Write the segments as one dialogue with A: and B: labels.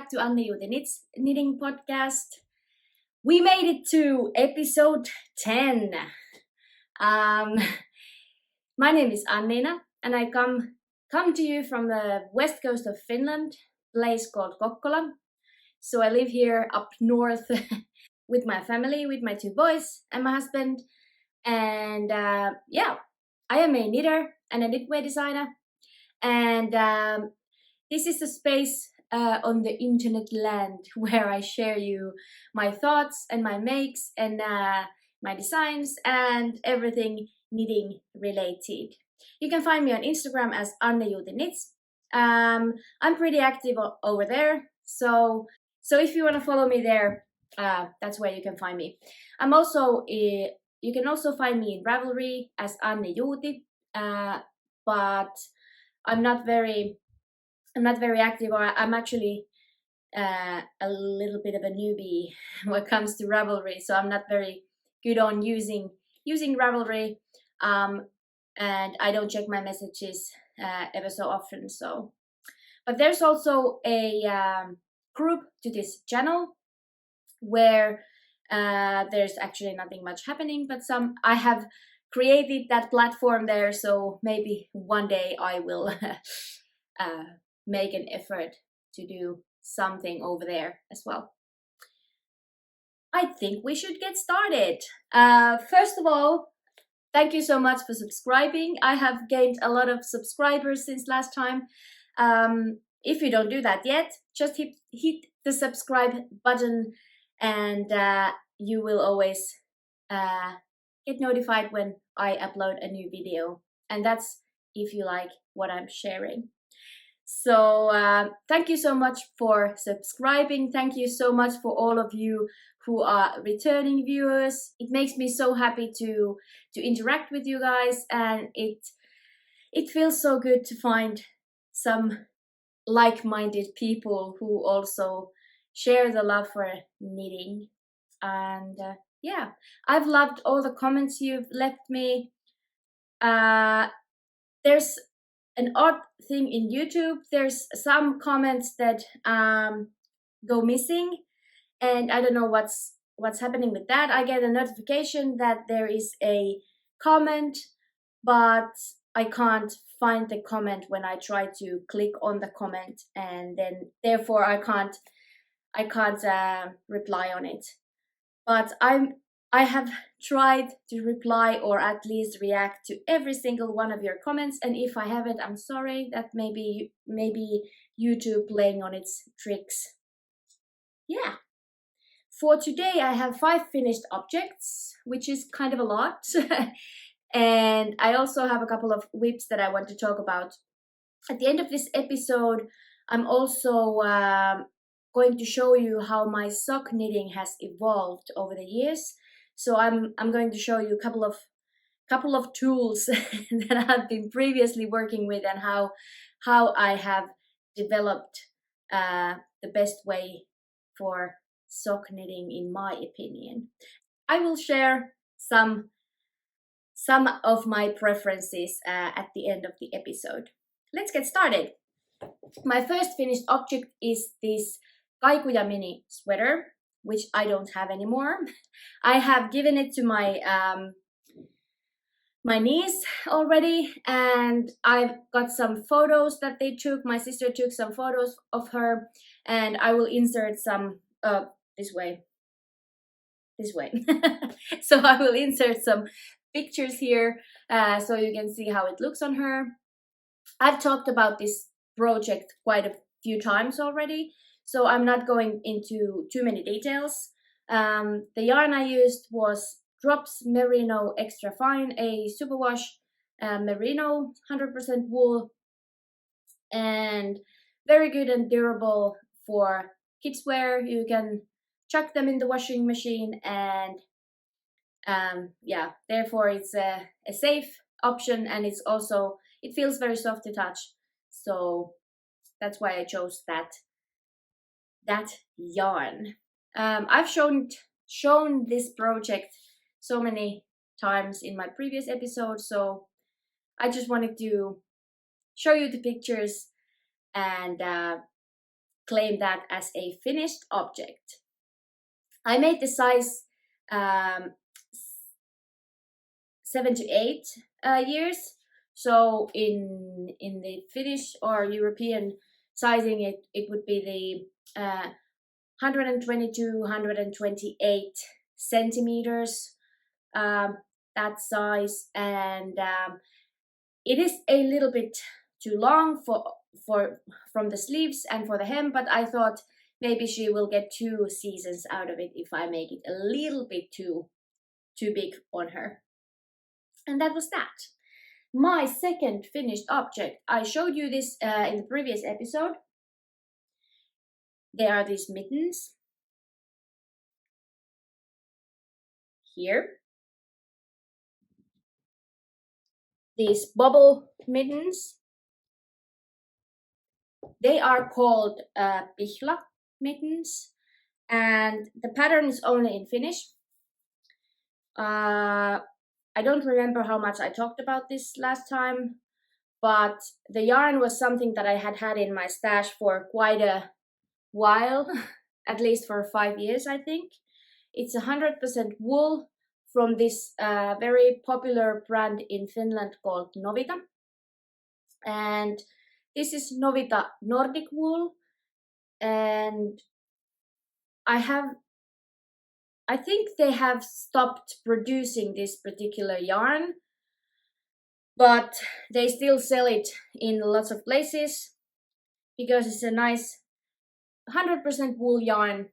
A: back to Annijuuti Knits knitting podcast. We made it to episode 10. My name is Annina and I come to you from the west coast of Finland, place called Kokkola. So I live here up north with my family, with my 2 boys and my husband. And I am a knitter and a knitwear designer. And this is a space on the internet land where I share you my thoughts and my makes and my designs and everything knitting related. You can find me on Instagram as Annijuuti Knits. I'm pretty active over there, so if you want to follow me there, that's where you can find me. I'm also you can also find me in Ravelry as Annijuuti, but I'm not very active, or I'm actually a little bit of a newbie when it comes to Ravelry, so I'm not very good on using Ravelry, and I don't check my messages ever so often. So, but there's also a group to this channel where there's actually nothing much happening, but I have created that platform there, so maybe one day I will make an effort to do something over there as well. I think we should get started. First of all, thank you so much for subscribing. I have gained a lot of subscribers since last time. If you don't do that yet, just hit the subscribe button and you will always get notified when I upload a new video. And that's if you like what I'm sharing. So thank you so much for subscribing. Thank you so much for all of you who are returning viewers. It makes me so happy to interact with you guys, and it feels so good to find some like-minded people who also share the love for knitting. And I've loved all the comments you've left me. There's an odd thing in YouTube. There's some comments that go missing, and I don't know what's happening with that. I get a notification that there is a comment, but I can't find the comment when I try to click on the comment, and then therefore I can't reply on it. But I have tried to reply, or at least react to every single one of your comments, and if I haven't, I'm sorry. That maybe YouTube playing on its tricks. Yeah. For today I have 5 finished objects, which is kind of a lot. And I also have a couple of whips that I want to talk about. At the end of this episode, I'm also going to show you how my sock knitting has evolved over the years. So I'm going to show you a couple of tools that I've been previously working with, and how I have developed the best way for sock knitting, in my opinion. I will share some of my preferences at the end of the episode. Let's get started. My first finished object is this Kaikuja mini sweater, which I don't have anymore. I have given it to my my niece already, and I've got some photos that they took. My sister took some photos of her, and I will insert some this way. So I will insert some pictures here so you can see how it looks on her. I've talked about this project quite a few times already, so I'm not going into too many details. The yarn I used was Drops Merino Extra Fine, a superwash merino, 100% wool, and very good and durable for kids wear. You can chuck them in the washing machine, and therefore it's a safe option, and it feels very soft to touch. So that's why I chose that yarn. I've shown this project so many times in my previous episode, so I just wanted to show you the pictures and claim that as a finished object. I made the size 7 to 8 years. So in the Finnish or European sizing, it would be the 122, 128 centimeters, that size, and it is a little bit too long for from the sleeves and for the hem, but I thought maybe she will get 2 seasons out of it if I make it a little bit too big on her. And that was that. My second finished object, I showed you this in the previous episode. There are these mittens here. These bubble mittens. They are called Pihla mittens, and the pattern is only in Finnish. I don't remember how much I talked about this last time, but the yarn was something that I had in my stash for quite a while, at least for 5 years, I think. It's 100% wool from this very popular brand in Finland called Novita. And this is Novita Nordic wool. And I think they have stopped producing this particular yarn, but they still sell it in lots of places because it's a nice 100% wool yarn,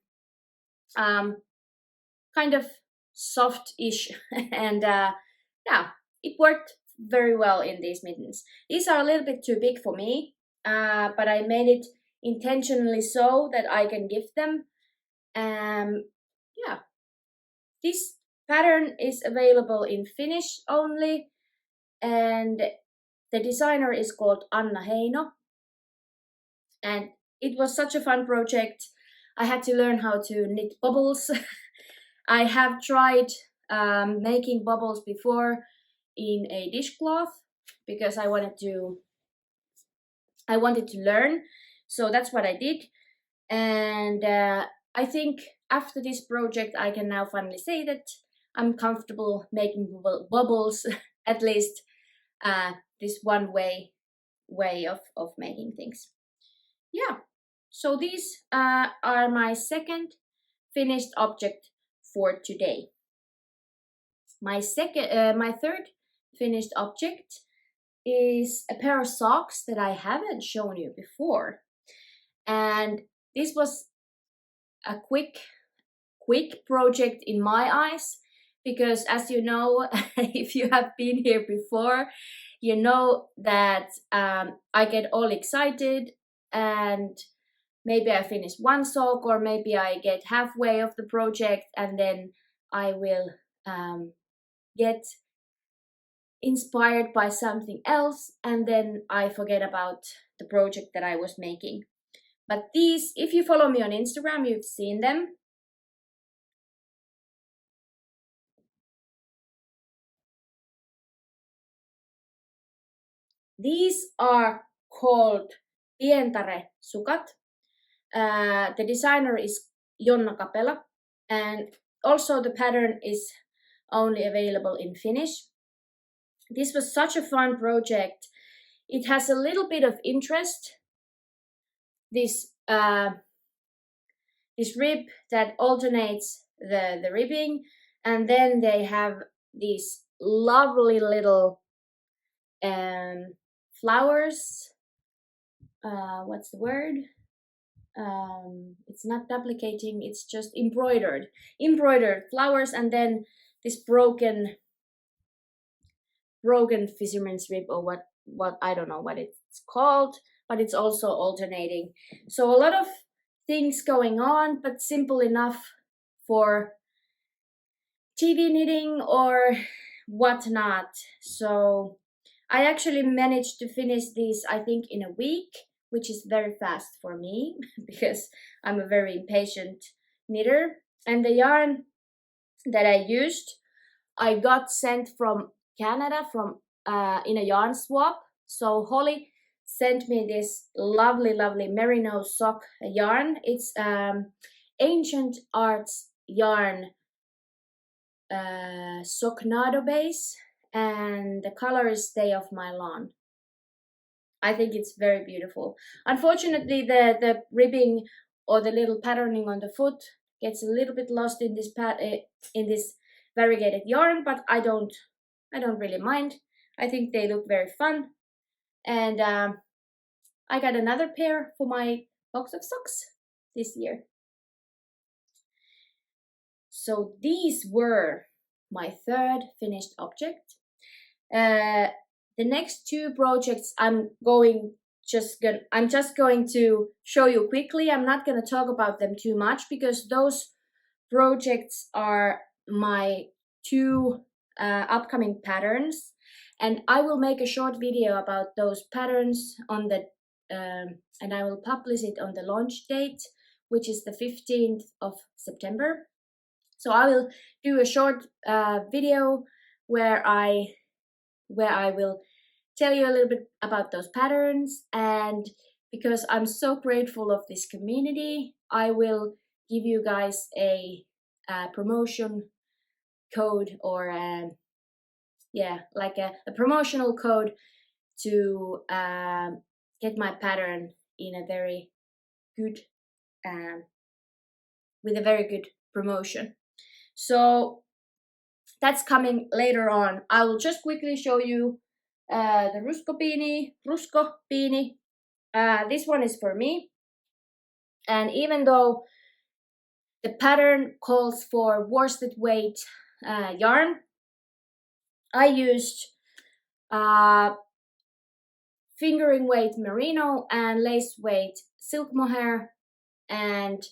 A: kind of soft-ish, and yeah, it worked very well in these mittens. These are a little bit too big for me, but I made it intentionally so that I can give them. Yeah, this pattern is available in Finnish only, and the designer is called Anna Heino. And it was such a fun project. I had to learn how to knit bubbles. I have tried making bubbles before in a dishcloth because I wanted to learn. So that's what I did. And I think after this project, I can now finally say that I'm comfortable making bubbles, at least this one way of making things. Yeah, so these are my second finished object for today. My third finished object is a pair of socks that I haven't shown you before. And this was a quick project in my eyes, because as you know, if you have been here before, you know that I get all excited and maybe I finish one sock, or maybe I get halfway of the project and then I will get inspired by something else, and then I forget about the project that I was making. But these, if you follow me on Instagram, you've seen them. These are called Pientare sukat. The designer is Jonna Kapela, and also the pattern is only available in Finnish. This was such a fun project. It has a little bit of interest. This rib that alternates the ribbing, and then they have these lovely little flowers. What's the word? It's not duplicating, it's just embroidered flowers, and then this broken fisherman's rib, or what I don't know what it's called, but it's also alternating. So a lot of things going on, but simple enough for TV knitting or whatnot. So I actually managed to finish these, I think, in a week, which is very fast for me because I'm a very impatient knitter. And the yarn that I used, I got sent from Canada from in a yarn swap. So Holly sent me this lovely merino sock yarn. It's ancient arts yarn, socknado base, and the color is Stay of My Lawn. I think it's very beautiful. Unfortunately, the ribbing or the little patterning on the foot gets a little bit lost in this variegated yarn, but I don't really mind. I think they look very fun, and I got another pair for my box of socks this year. So these were my third finished object. The next two projects I'm just going to show you quickly. I'm not going to talk about them too much because those projects are my two upcoming patterns, and I will make a short video about those patterns on the and I will publish it on the launch date, which is the 15th of September. So I will do a short video where I will tell you a little bit about those patterns, and because I'm so grateful of this community, I will give you guys a promotion code, or like a promotional code to get my pattern in a very good with a very good promotion. So that's coming later on. I will just quickly show you the Rusko beanie. This one is for me, and even though the pattern calls for worsted weight yarn, I used fingering weight merino and lace weight silk mohair, and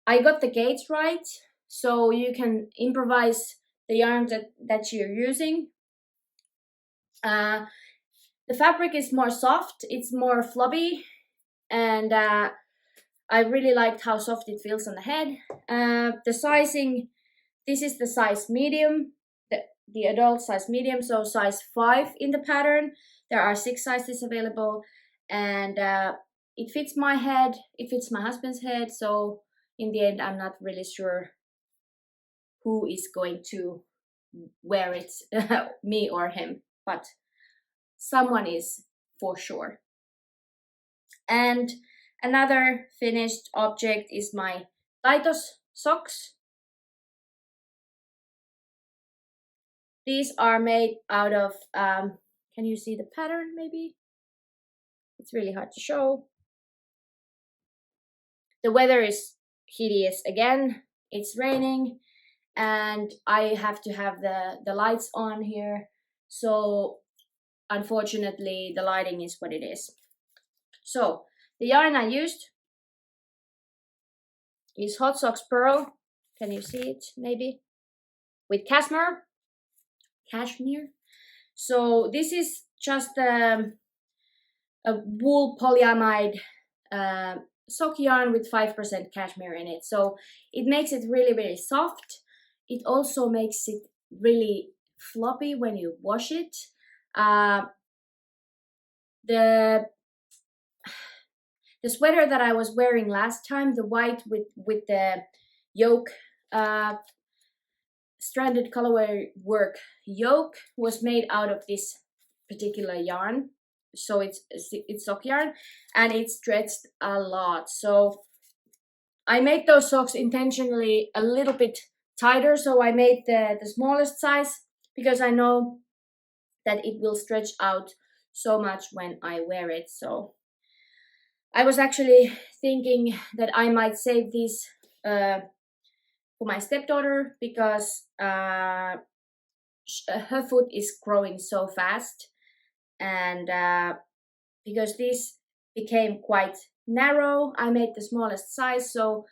A: I got the gauge right, so you can improvise the yarn that you're using. The fabric is more soft, it's more floppy, and I really liked how soft it feels on the head. The sizing, this is the size medium, the adult size medium, so size 5 in the pattern. There are 6 sizes available, and it fits my head, it fits my husband's head, so in the end I'm not really sure who is going to wear it, me or him, but someone is for sure. And another finished object is my Taitos socks. These are made out of, can you see the pattern maybe? It's really hard to show. The weather is hideous again, it's raining, and I have to have the lights on here, so unfortunately the lighting is what it is. So the yarn I used is Hot Socks Purl. Can you see it maybe? With cashmere. So this is just a wool polyamide sock yarn with 5% cashmere in it. So it makes it really soft. It also makes it really floppy when you wash it. The sweater that I was wearing last time, the white with the yoke, stranded colorway work yoke, was made out of this particular yarn. So it's sock yarn, and it stretched a lot. So I made those socks intentionally a little bit tighter. So I made the smallest size because I know that it will stretch out so much when I wear it. So I was actually thinking that I might save these for my stepdaughter, because her foot is growing so fast, and because this became quite narrow, I made the smallest size. So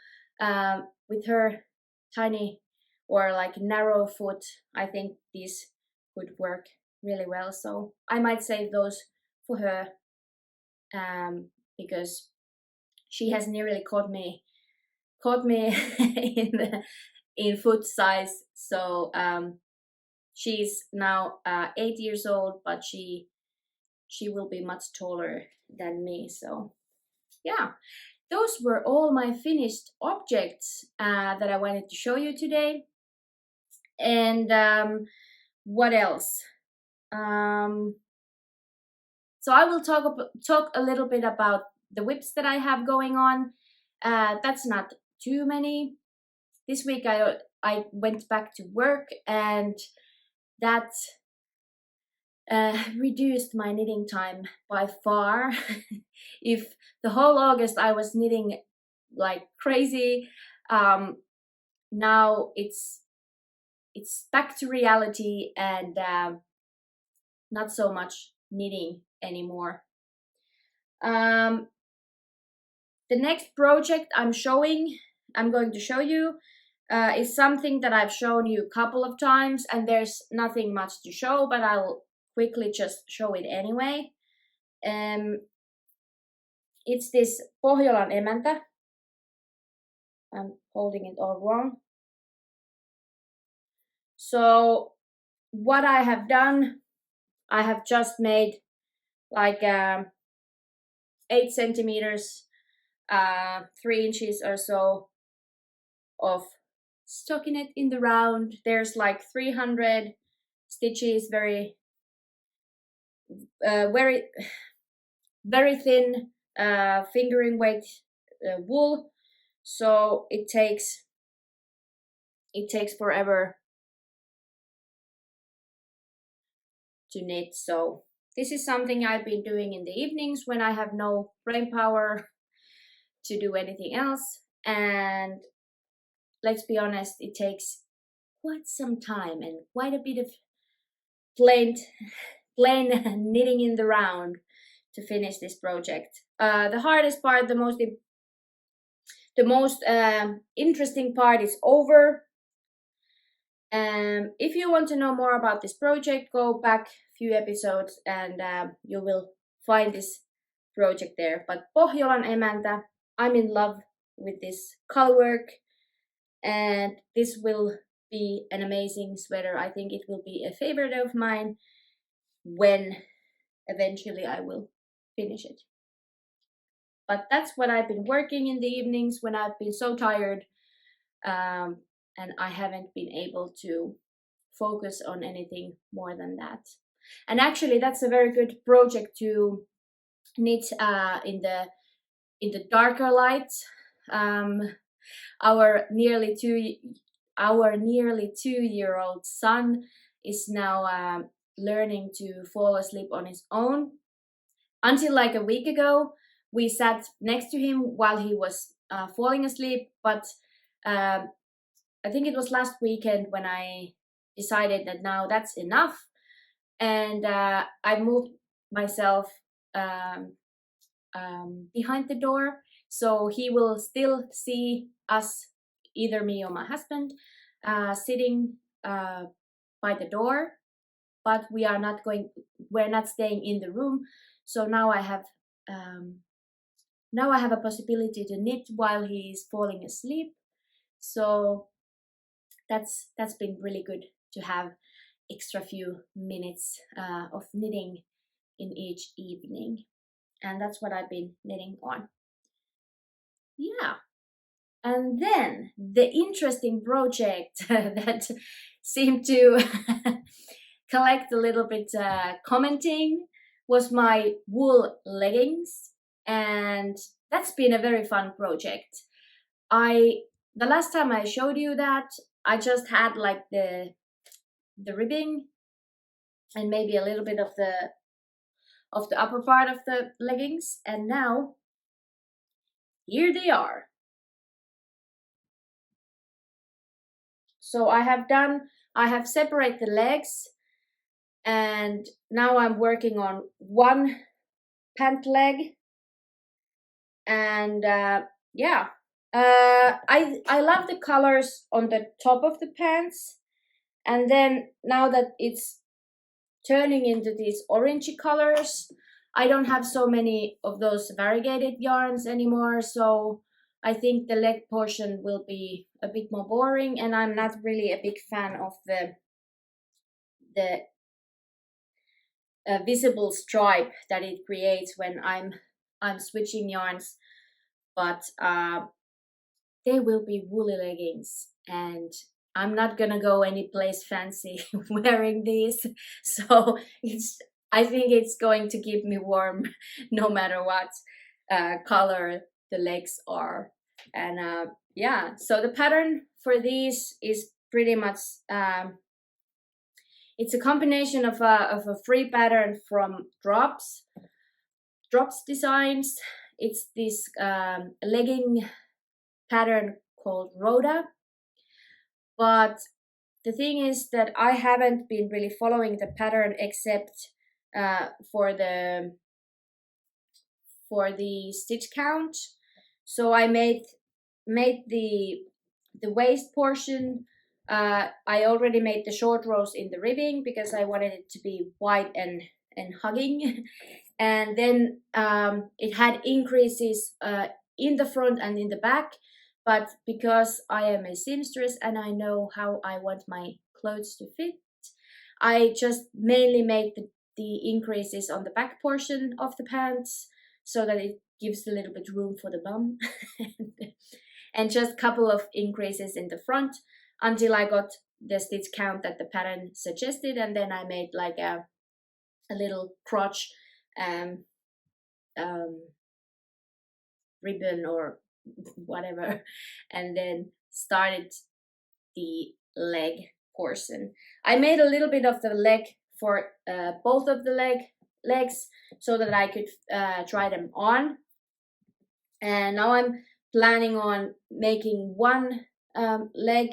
A: with her tiny or like narrow foot, I think these would work really well. So I might save those for her, because she has nearly caught me in foot size. So she's now 8 years old, but she she will be much taller than me. So yeah, those were all my finished objects that I wanted to show you today. And what else? So I will talk a little bit about the whips that I have going on. That's not too many. This week I went back to work, and that reduced my knitting time by far. If the whole August I was knitting like crazy, now it's back to reality, and not so much knitting anymore. The next project I'm going to show you is something that I've shown you a couple of times, and there's nothing much to show, but I'll quickly just show it anyway. It's this Pohjolan emäntä. I'm holding it all wrong. So what I have done, I have just made like 8 centimeters, 3 inches or so of stockinette in the round. There's like 300 stitches, very thin fingering weight wool, so it takes forever to knit. So this is something I've been doing in the evenings when I have no brain power to do anything else, and let's be honest, it takes quite some time and quite a bit of plain knitting in the round to finish this project. The hardest part, the most interesting part is over. If you want to know more about this project, go back a few episodes and you will find this project there. But Pohjolan emäntä, I'm in love with this color work, and this will be an amazing sweater. I think it will be a favorite of mine when eventually I will finish it. But that's what I've been working in the evenings when I've been so tired, and I haven't been able to focus on anything more than that. And actually that's a very good project to knit in the darker light. Our nearly 2-year-old son is now learning to fall asleep on his own. Until like a week ago, we sat next to him while he was falling asleep, but I think it was last weekend when I decided that now that's enough, and I moved myself behind the door, so he will still see us, either me or my husband, sitting by the door, but we're not staying in the room. So now I have a possibility to knit while he is falling asleep. So that's been really good to have extra few minutes of knitting in each evening, and that's what I've been knitting on. Yeah. And then the interesting project that seemed to collect a little bit commenting was my wool leggings, and that's been a very fun project. The last time I showed you that, I just had like the ribbing and maybe a little bit of the upper part of the leggings, and now here they are. So I have separated the legs, and now I'm working on one pant leg, and yeah, I love the colors on the top of the pants, and then now that it's turning into these orangey colors, I don't have so many of those variegated yarns anymore, so I think the leg portion will be a bit more boring, and I'm not really a big fan of the visible stripe that it creates when I'm switching yarns. But they will be woolly leggings, and I'm not gonna go any place fancy wearing these. So I think it's going to keep me warm no matter what color the legs are. And yeah, so the pattern for these is pretty much it's a combination of a free pattern from Drops Designs. It's this legging pattern called Rhoda. But the thing is that I haven't been really following the pattern except for the stitch count. So I made the waist portion. I already made the short rows in the ribbing because I wanted it to be wide and hugging. And then it had increases in the front and in the back. But because I am a seamstress and I know how I want my clothes to fit, I just mainly made the increases on the back portion of the pants so that it gives a little bit room for the bum. And just a couple of increases in the front until I got the stitch count that the pattern suggested. And then I made like a little crotch ribbon or whatever, and then started the leg portion. I made a little bit of the leg for both of the legs so that I could try them on. And now I'm planning on making one leg.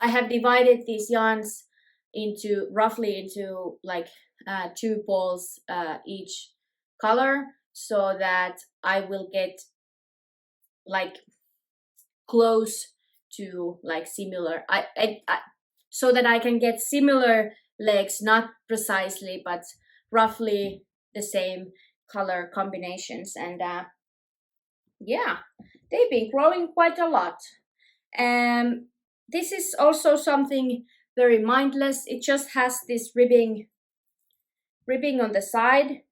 A: I have divided these yarns into roughly like 2 balls each color, so that I will get like close to like similar so that I can get similar legs, not precisely but roughly the same color combinations. And yeah, they've been growing quite a lot. This is also something very mindless. It just has this ribbing on the side.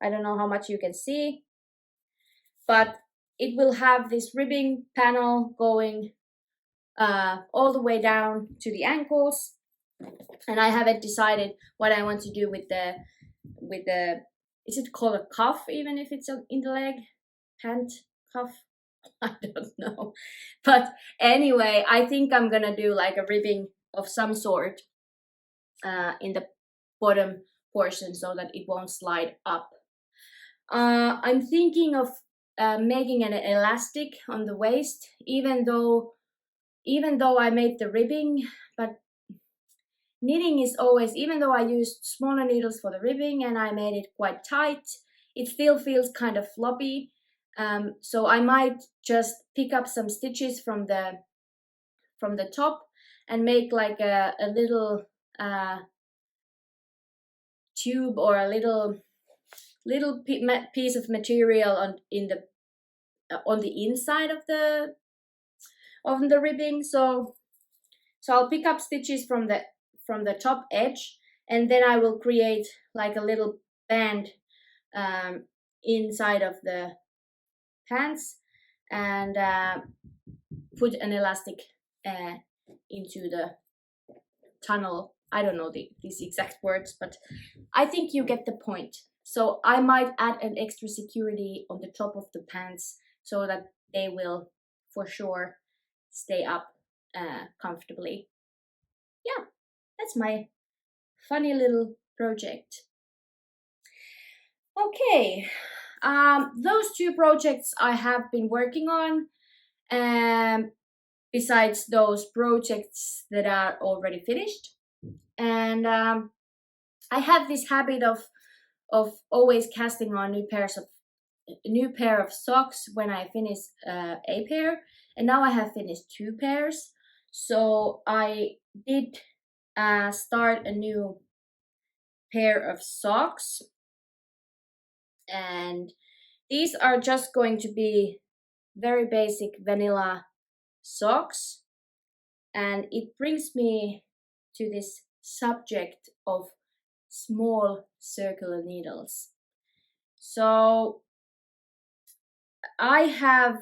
A: I don't know how much you can see, but it will have this ribbing panel going all the way down to the ankles. And I haven't decided what I want to do with the is it called a cuff, even if it's in the leg? Pant cuff? I don't know. But anyway, I think I'm gonna do like a ribbing of some sort in the bottom portion so that it won't slide up. I'm thinking of making an elastic on the waist, even though I made the ribbing. But knitting is always, even though I used smaller needles for the ribbing and I made it quite tight, it still feels kind of floppy. So I might just pick up some stitches from the top and make like a little tube or a little piece of material on the inside of the ribbing. So I'll pick up stitches from the top edge, and then I will create like a little band inside of the pants and put an elastic into the tunnel. I don't know these exact words, but I think you get the point. So I might add an extra security on the top of the pants so that they will for sure stay up comfortably. Yeah, that's my funny little project. Okay, those 2 projects I have been working on, besides those projects that are already finished. And I have this habit of always casting on a new pair of socks when I finish a pair, and now I have finished 2 pairs. So I did start a new pair of socks, and these are just going to be very basic vanilla socks. And it brings me to this subject of small circular needles. So I have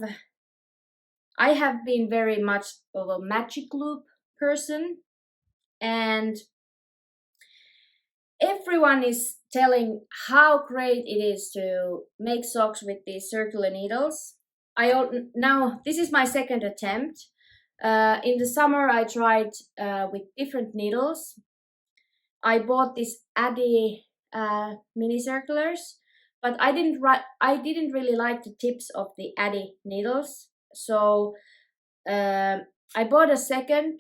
A: been very much of a magic loop person, and everyone is telling how great it is to make socks with these circular needles. Now this is my second attempt. In the summer I tried with different needles. I bought these Addy mini circulars, but I didn't really like the tips of the Addy needles. So I bought a second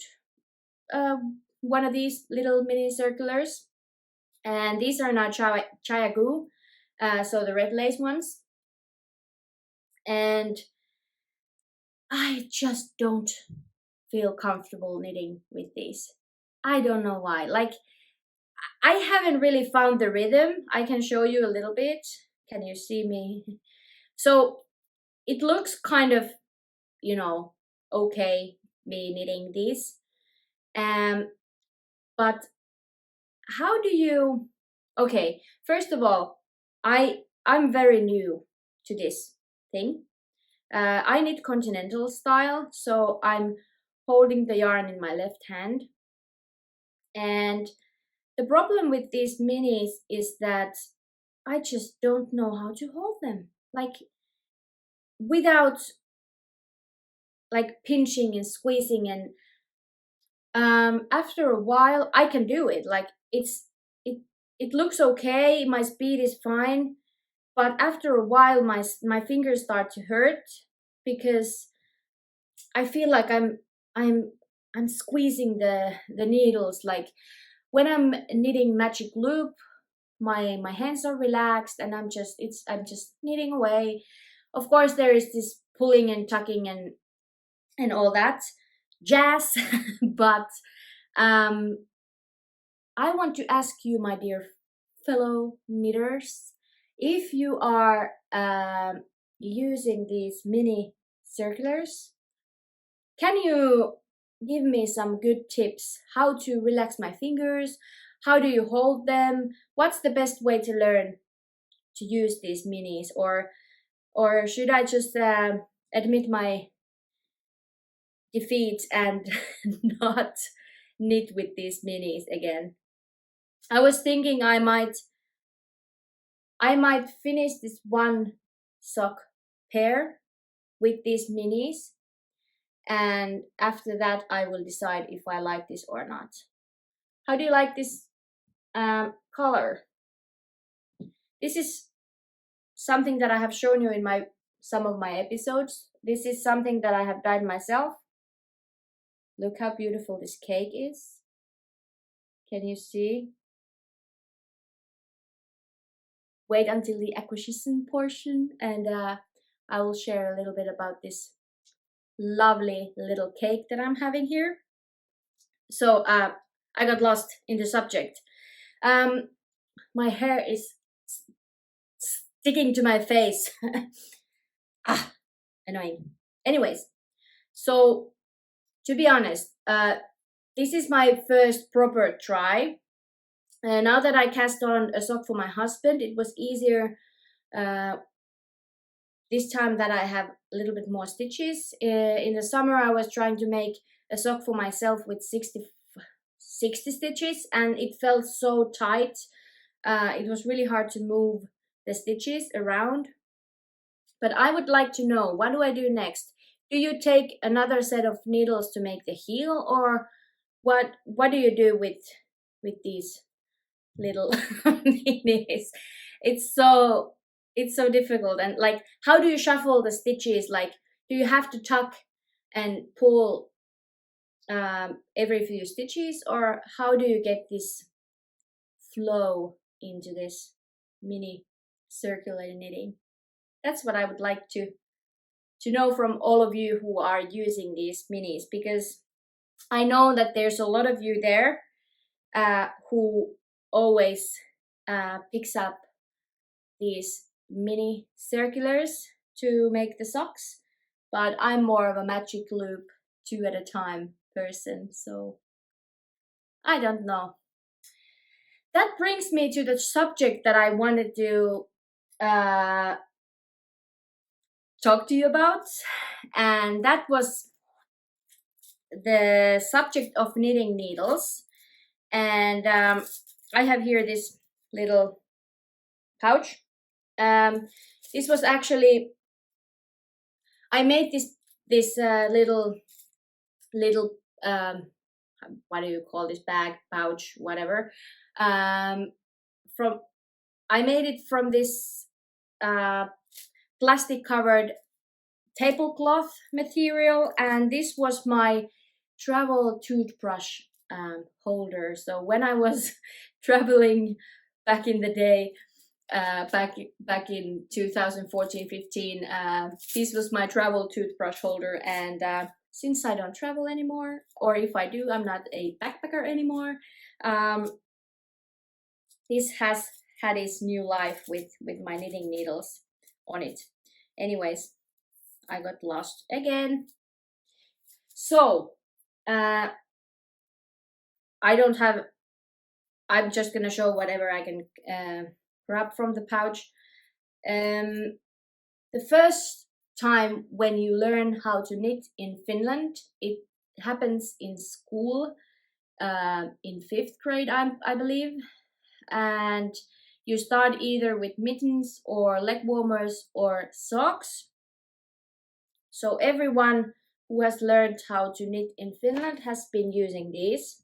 A: one of these little mini circulars, and these are now Chayagu, so the red lace ones. And I just don't feel comfortable knitting with these. I don't know why. Like, I haven't really found the rhythm. I can show you a little bit. Can you see me? So it looks kind of, okay, me knitting these. But how do you... Okay, first of all, I'm very new to this thing. I knit continental style, so I'm holding the yarn in my left hand. And the problem with these minis is that I just don't know how to hold them. Like, without like pinching and squeezing, and after a while I can do it. Like, it looks okay, my speed is fine, but after a while my fingers start to hurt because I feel like I'm squeezing the needles. Like, when I'm knitting magic loop, my hands are relaxed and I'm just knitting away. Of course there is this pulling and tucking and all that jazz. But I want to ask you, my dear fellow knitters, if you are using these mini circulars, can you give me some good tips how to relax my fingers? How do you hold them? What's the best way to learn to use these minis? Or should I just admit my defeat and not knit with these minis again? I was thinking I might finish this one sock pair with these minis, and after that I will decide if I like this or not. How do you like this color? This is something that I have shown you in some of my episodes. This is something that I have dyed myself. Look how beautiful this cake is. Can you see? Wait until the acquisition portion, and I will share a little bit about this lovely little cake that I'm having here. So I got lost in the subject. My hair is sticking to my face. Annoying. Anyways, so to be honest, this is my first proper try. Now that I cast on a sock for my husband, it was easier this time that I have a little bit more stitches. In the summer I was trying to make a sock for myself with 60 stitches, and it felt so tight. It was really hard to move the stitches around. But I would like to know, what do I do next? Do you take another set of needles to make the heel, or what do you do with these little minis? It's so difficult. And like, how do you shuffle the stitches? Like, do you have to tuck and pull every few stitches, or how do you get this flow into this mini circular knitting? That's what I would like to know from all of you who are using these minis, because I know that there's a lot of you there who always picks up these mini circulars to make the socks, but I'm more of a magic loop 2 at a time person, so I don't know. that brings me to the subject that I wanted to talk to you about, and that was the subject of knitting needles. And I have here this little pouch. This was actually, I made this little what do you call this, bag, pouch, whatever, from I made it from this plastic covered tablecloth material, and this was my travel toothbrush holder. So when I was traveling back in the day, back in 2014-15, this was my travel toothbrush holder. And since I don't travel anymore, or if I do, I'm not a backpacker anymore, this has had its new life with my knitting needles on it. Anyways, I got lost again. So I'm just gonna show whatever I can grab from the pouch. The first time when you learn how to knit in Finland, it happens in school, in 5th grade, I believe, and you start either with mittens or leg warmers or socks. So everyone who has learned how to knit in Finland has been using these.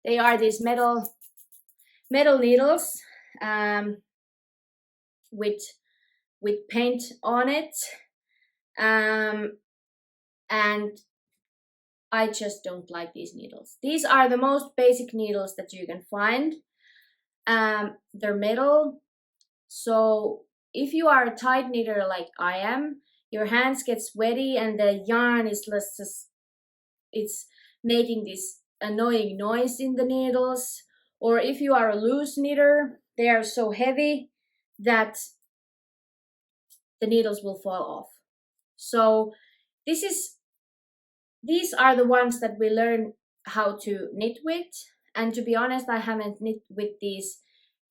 A: They are these metal needles with paint on it, and I just don't like these needles. These are the most basic needles that you can find. They're metal, so if you are a tight knitter like I am, your hands get sweaty and the yarn is just, it's making this annoying noise in the needles. Or if you are a loose knitter, they are so heavy that the needles will fall off. So these are the ones that we learn how to knit with. And to be honest, I haven't knit with these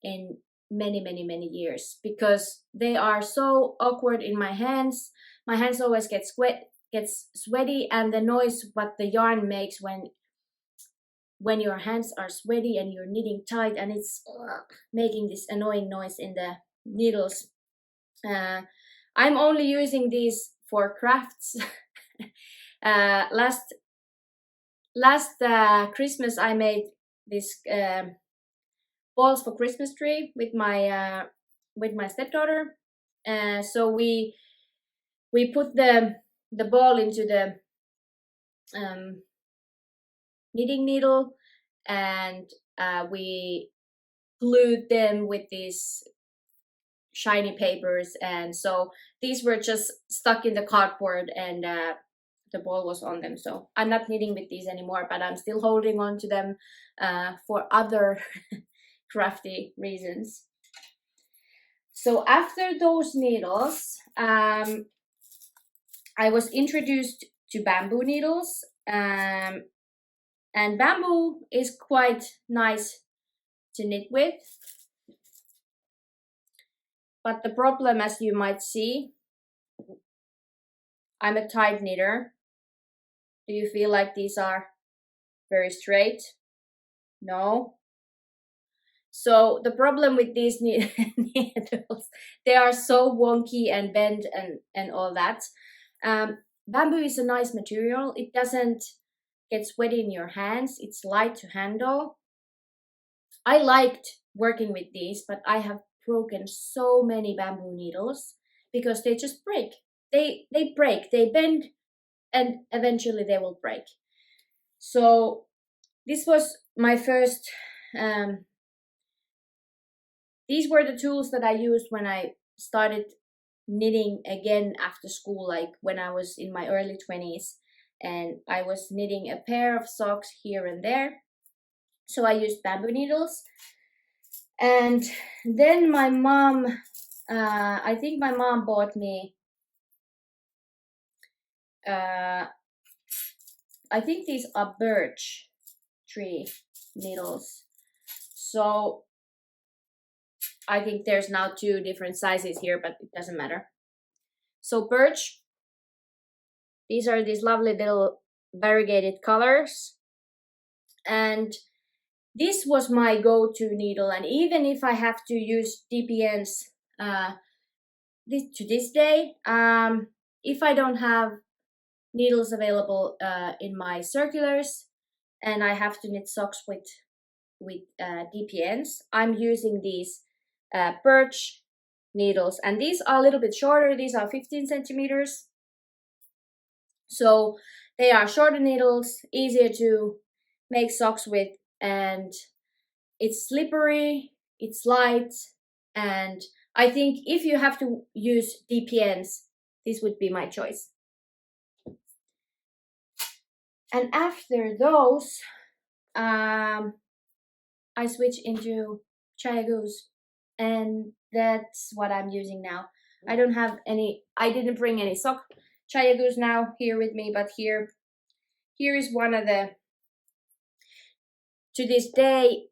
A: in many years because they are so awkward in my hands. My hands always gets sweaty, and the noise what the yarn makes when your hands are sweaty and you're knitting tight, and it's making this annoying noise in the needles. I'm only using these for crafts. Last Christmas I made this balls for Christmas tree with my stepdaughter. So we put the ball into the knitting needle, and we glued them with these shiny papers, and so these were just stuck in the cardboard, and the ball was on them. So I'm not knitting with these anymore, but I'm still holding on to them for other crafty reasons. So after those needles, I was introduced to bamboo needles, and bamboo is quite nice to knit with. But the problem, as you might see, I'm a tight knitter. Do you feel like these are very straight? No. So the problem with these needles, they are so wonky and bent and all that. Bamboo is a nice material. It doesn't get sweaty in your hands. It's light to handle. I liked working with these, but I have broken so many bamboo needles because they just break. They break, they bend, and eventually they will break. So this was my first, these were the tools that I used when I started knitting again after school, like when I was in my early 20s, and I was knitting a pair of socks here and there. So I used bamboo needles. And then my mom, I think my mom bought me, I think these are birch 3 needles. So I think there's now 2 different sizes here, but it doesn't matter. So birch, these are these lovely little variegated colors, and this was my go-to needle. And even if I have to use DPNs to this day, if I don't have needles available in my circulars and I have to knit socks with DPNs, I'm using these birch needles, and these are a little bit shorter. These are 15 centimeters, so they are shorter needles, easier to make socks with, and it's slippery, it's light, and I think if you have to use DPNs, this would be my choice. And after those, I switch into Chayagoos, and that's what I'm using now. I didn't bring any sock Chayagoos now here with me, but here is one of the, to this day,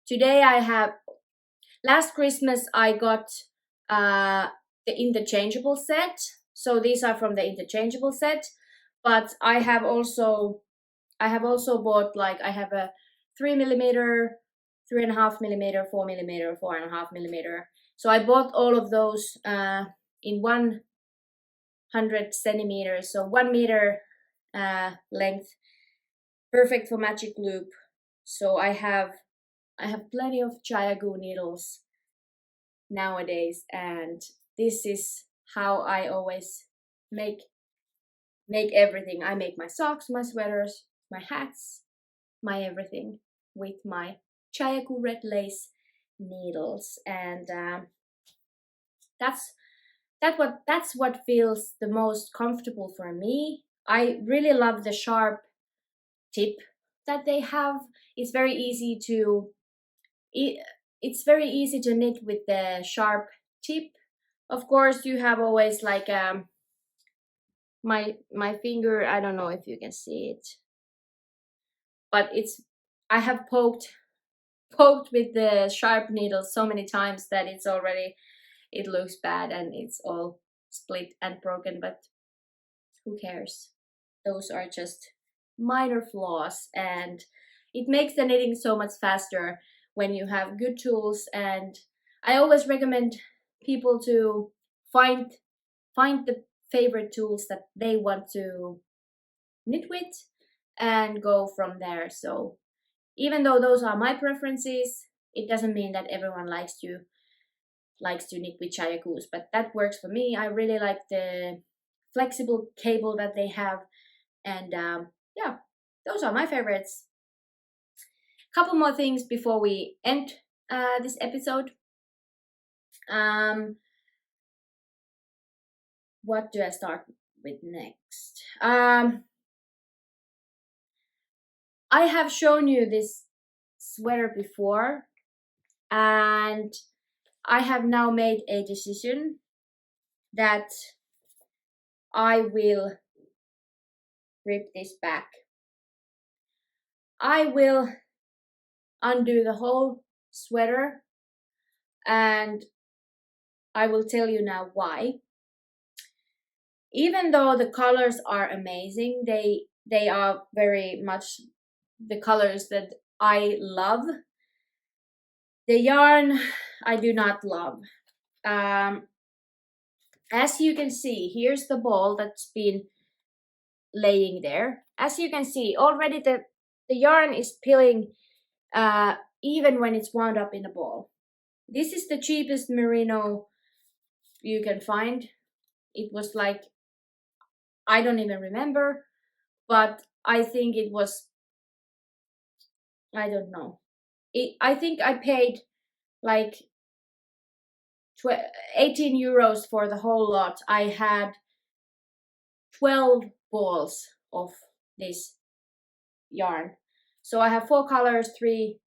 A: today I have, last Christmas I got the interchangeable set, so these are from the interchangeable set, but I have also bought, like, I have a 3mm, 3.5mm, 4mm, 4.5mm. So I bought all of those in 100 centimeters, so 1 meter length, perfect for magic loop. So I have plenty of Chayagoo needles nowadays, and this is how I always make everything. I make my socks, my sweaters, my hats, my everything with my Chayagoo red lace needles, and that's what feels the most comfortable for me. I really love the sharp tip that they have. It's very easy to knit with the sharp tip. Of course, you have always, like, my finger, I don't know if you can see it, but I have poked with the sharp needle so many times that it looks bad and it's all split and broken, but who cares? Those are just minor flaws, and it makes the knitting so much faster when you have good tools. And I always recommend people to find the favorite tools that they want to knit with and go from there. So even though those are my preferences, it doesn't mean that everyone likes to knit with Chayagoos, but that works for me. I really like the flexible cable that they have, and yeah, those are my favorites. Couple more things before we end this episode. What do I start with next? I have shown you this sweater before, and I have now made a decision that I will rip this back. I will undo the whole sweater, and I will tell you now why. Even though the colors are amazing, they are very much the colors that I love, the yarn I do not love. As you can see, here's the ball that's been laying there. As you can see, already the yarn is peeling even when it's wound up in a ball. This is the cheapest merino you can find. It was like, I don't even remember, but I think it was, I don't know. I think I paid like 18 euros for the whole lot. I had 12 balls of this yarn. So I have 4 colors, three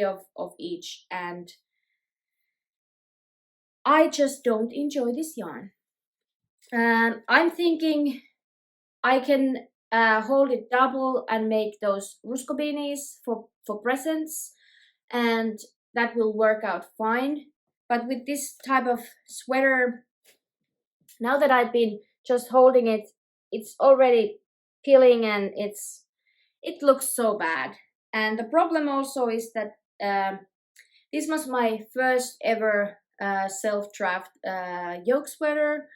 A: of each, and I just don't enjoy this yarn. And I'm thinking I can hold it double and make those ruskobinis for presents, and that will work out fine. But with this type of sweater, now that I've been just holding it, it's already peeling and it looks so bad. And the problem also is that this was my first ever self-draft yoke sweater.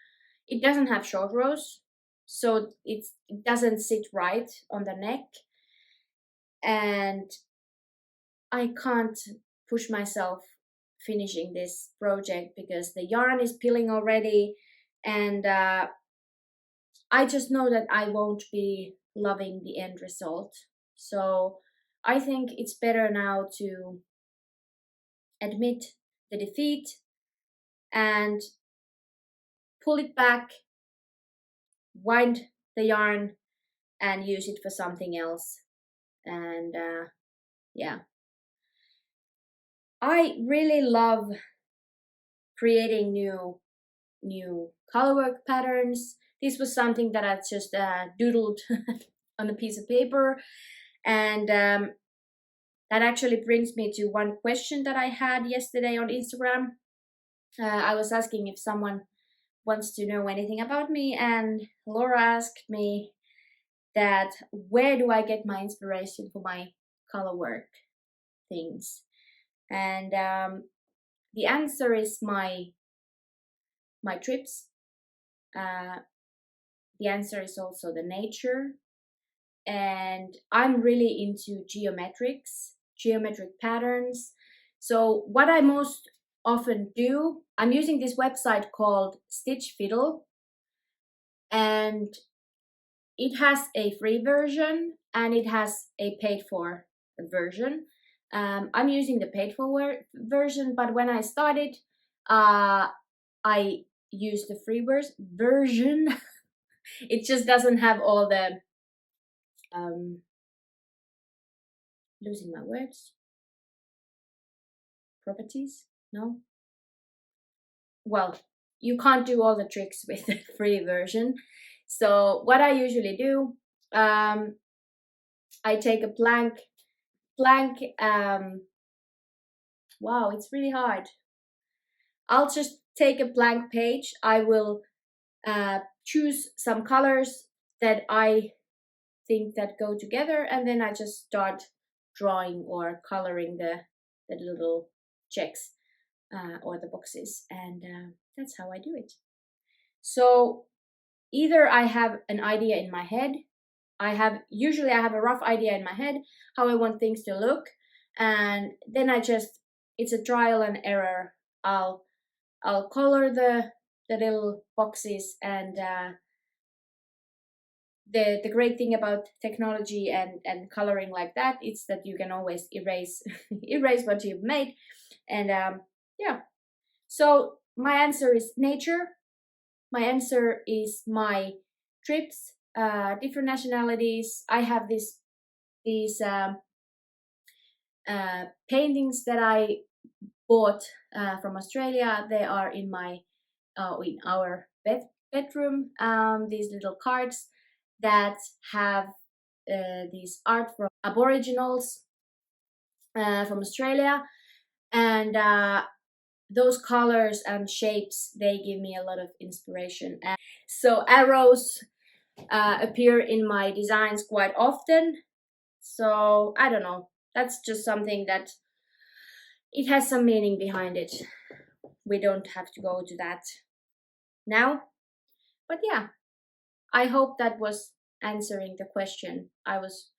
A: It doesn't have short rows, so it doesn't sit right on the neck, and I can't push myself finishing this project because the yarn is peeling already, and I just know that I won't be loving the end result. So I think it's better now to admit the defeat and pull it back, wind the yarn, and use it for something else. And yeah, I really love creating new colorwork patterns. This was something that I just doodled on a piece of paper, and that actually brings me to one question that I had yesterday on Instagram. I was asking if someone wants to know anything about me, and Laura asked me that where do I get my inspiration for my colorwork things, and the answer is my trips. The answer is also the nature, and I'm really into geometric patterns. So what I most often do, I'm using this website called Stitch Fiddle, and it has a free version and it has a paid for version. I'm using the paid for version, but when I started, I used the free version. It just doesn't have all the losing my words, properties. No, well, you can't do all the tricks with the free version. So what I usually do, I take a blank wow, it's really hard. I'll just take a blank page. I will choose some colors that I think that go together, and then I just start drawing or coloring the little checks or the boxes, and that's how I do it. So either I have an idea in my head, usually I have a rough idea in my head how I want things to look, and then it's a trial and error. I'll color the little boxes, and the great thing about technology and coloring like that is that you can always erase erase what you've made, and yeah. So my answer is nature. My answer is my trips, different nationalities. I have these paintings that I bought from Australia. They are in our bedroom. These little cards that have these art from Aboriginals from Australia, and those colors and shapes, they give me a lot of inspiration. And so arrows appear in my designs quite often. So I don't know, that's just something that it has some meaning behind it. We don't have to go to that now, but yeah, I hope that was answering the question. I was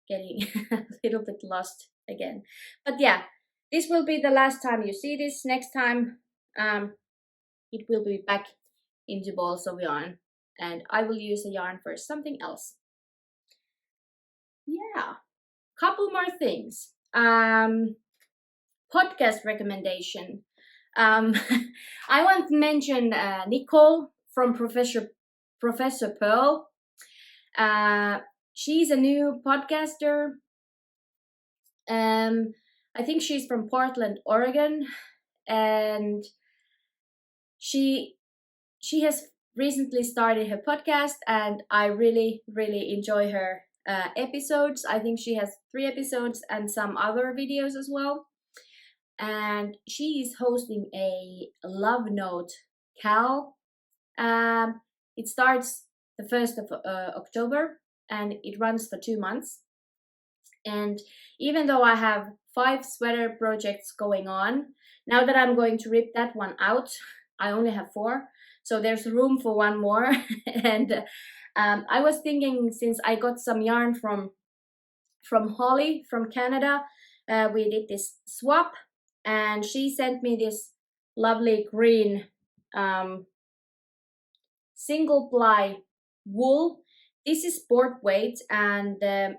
A: getting a little bit lost again, but yeah, this will be the last time you see this. Next time it will be back into balls of yarn, and I will use the yarn for something else. Yeah, couple more things. Podcast recommendation. I want to mention Nicole from Professor Purl. She's a new podcaster. I think she's from Portland, Oregon, and she has recently started her podcast, and I really, really enjoy her episodes. I think she has 3 episodes and some other videos as well. And she is hosting a Love Note Cal. It starts the 1st of October and it runs for 2 months. And even though I have 5 sweater projects going on, now that I'm going to rip that one out, I only have 4. So there's room for one more. And I was thinking, since I got some yarn from Holly from Canada, we did this swap, and she sent me this lovely green single ply wool. This is sport weight, and the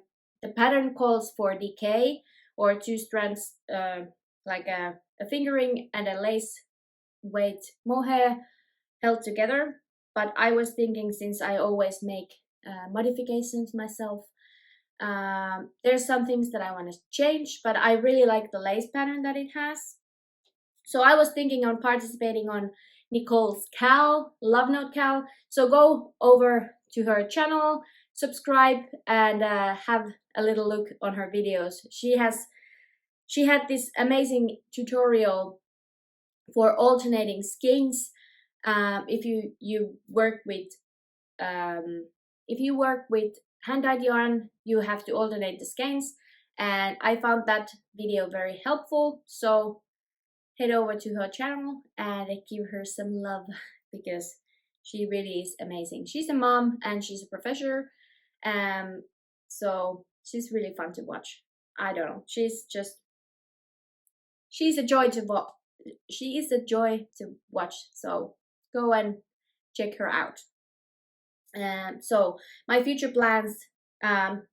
A: pattern calls for decay, or 2 strands, like a fingering and a lace weight mohair held together. But I was thinking, since I always make modifications myself, there's some things that I want to change, but I really like the lace pattern that it has. So I was thinking on participating on Nicole's Cal, Love Note Cal. So go over to her channel, subscribe, and have a little look on her videos. She had this amazing tutorial for alternating skeins. If you work with hand-dyed yarn, you have to alternate the skeins, and I found that video very helpful. So head over to her channel and give her some love, because she really is amazing. She's a mom and she's a professor, so she's really fun to watch. I don't know, she's a joy to watch. She is a joy to watch, so go and check her out. So my future plans, I'm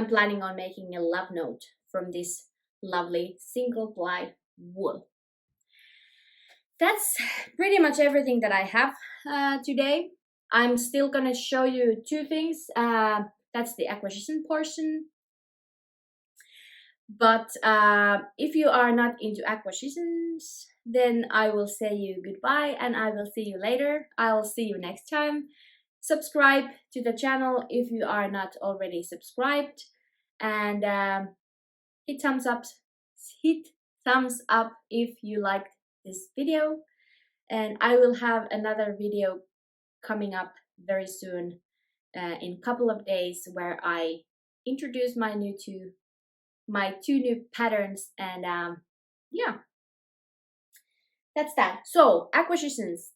A: planning on making a love note from this lovely single ply wool. That's pretty much everything that I have today. I'm still gonna show you 2 things. That's the acquisition portion. But if you are not into acquisitions, then I will say you goodbye and I will see you later. I'll see you next time. Subscribe to the channel if you are not already subscribed, and hit thumbs up if you liked this video. And I will have another video coming up very soon, in a couple of days, where I introduce my 2 new patterns, and yeah, that's that. So acquisitions,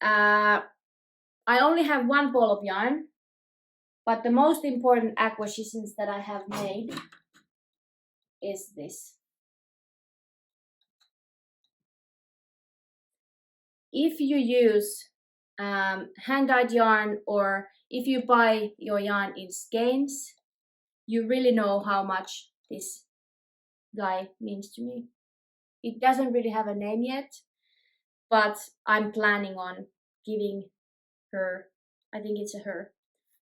A: I only have 1 ball of yarn, but the most important acquisitions that I have made is this. If you use hand-dyed yarn, or if you buy your yarn in skeins, you really know how much this guy means to me. It doesn't really have a name yet, but I'm planning on giving her, I think it's her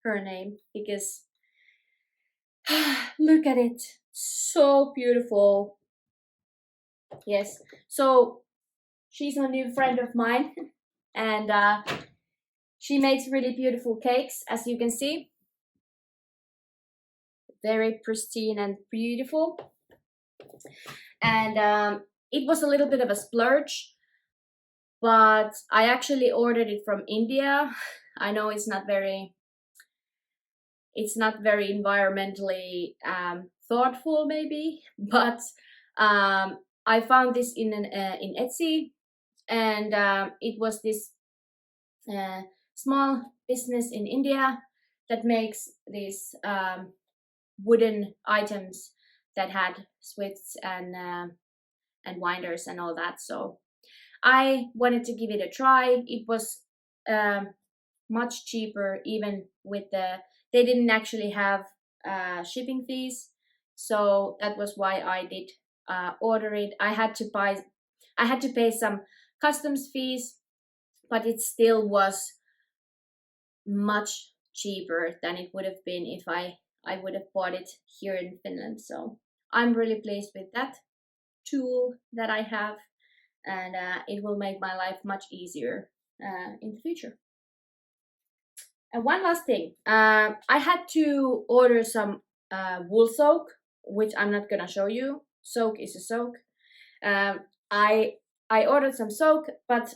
A: name, because look at it, so beautiful. Yes, so she's a new friend of mine, and she makes really beautiful cakes, as you can see. Very pristine and beautiful. And it was a little bit of a splurge, but I actually ordered it from India. I know it's not very environmentally thoughtful, maybe, but I found this in Etsy, and it was this small business in India that makes these wooden items that had swifts and winders and all that. So I wanted to give it a try. It was much cheaper, even with they didn't actually have shipping fees, so that was why I did order it. I had to pay some customs fees, but it still was much cheaper than it would have been if I would have bought it here in Finland. So I'm really pleased with that tool that I have, and it will make my life much easier in the future. And one last thing, I had to order some wool soak, which I'm not gonna show you. Soak is a soak. Um, I ordered some soak, but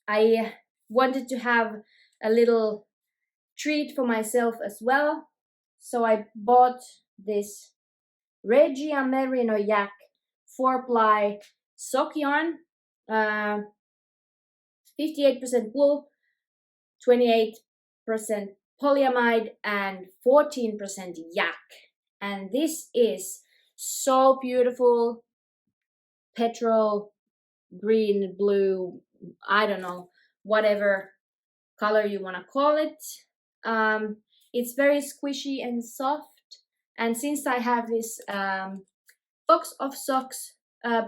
A: I wanted to have a little treat for myself as well. So I bought this Regia Merino Yak 4-ply sock yarn, 58% wool, 28% polyamide, and 14% yak. And this is so beautiful, petrol green, blue, I don't know, whatever color you want to call it. It's very squishy and soft. And since I have this box of socks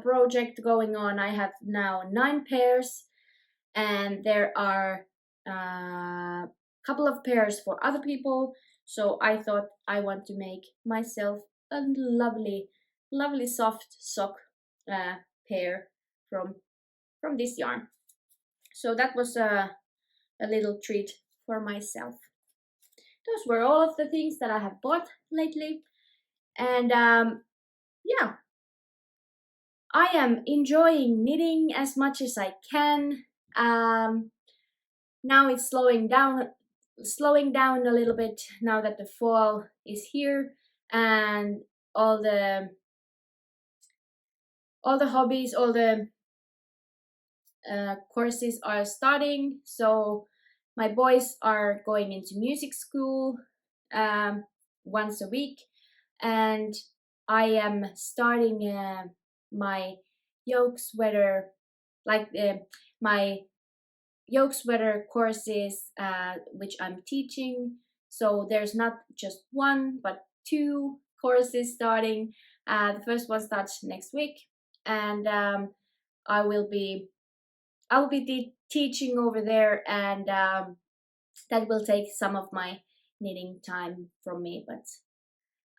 A: project going on, I have now 9 pairs, and there are a couple of pairs for other people. So I thought I want to make myself a lovely, lovely soft sock pair from this yarn. So that was a little treat for myself. Those were all of the things that I have bought lately, and yeah, I am enjoying knitting as much as I can. Now it's slowing down a little bit now that the fall is here, and all the hobbies, all the courses are starting. So my boys are going into music school once a week, and I am starting my yoke sweater, my yoke sweater courses, which I'm teaching. So there's not just one, but 2 courses starting. The first one starts next week, and I will be teaching over there, and that will take some of my knitting time from me. But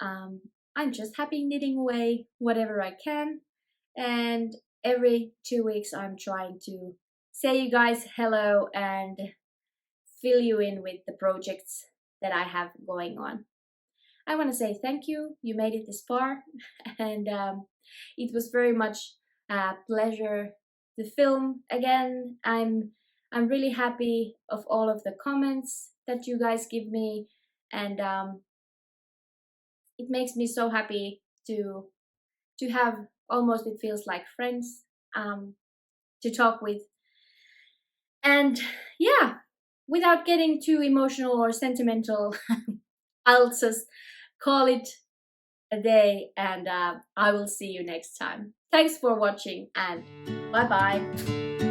A: I'm just happy knitting away whatever I can, and every 2 weeks I'm trying to say you guys hello and fill you in with the projects that I have going on. I want to say thank you. You made it this far, and it was very much a pleasure to film again. I'm really happy of all of the comments that you guys give me, and it makes me so happy to have, almost it feels like friends to talk with. And yeah, without getting too emotional or sentimental, I'll just call it a day, and I will see you next time. Thanks for watching, and bye bye.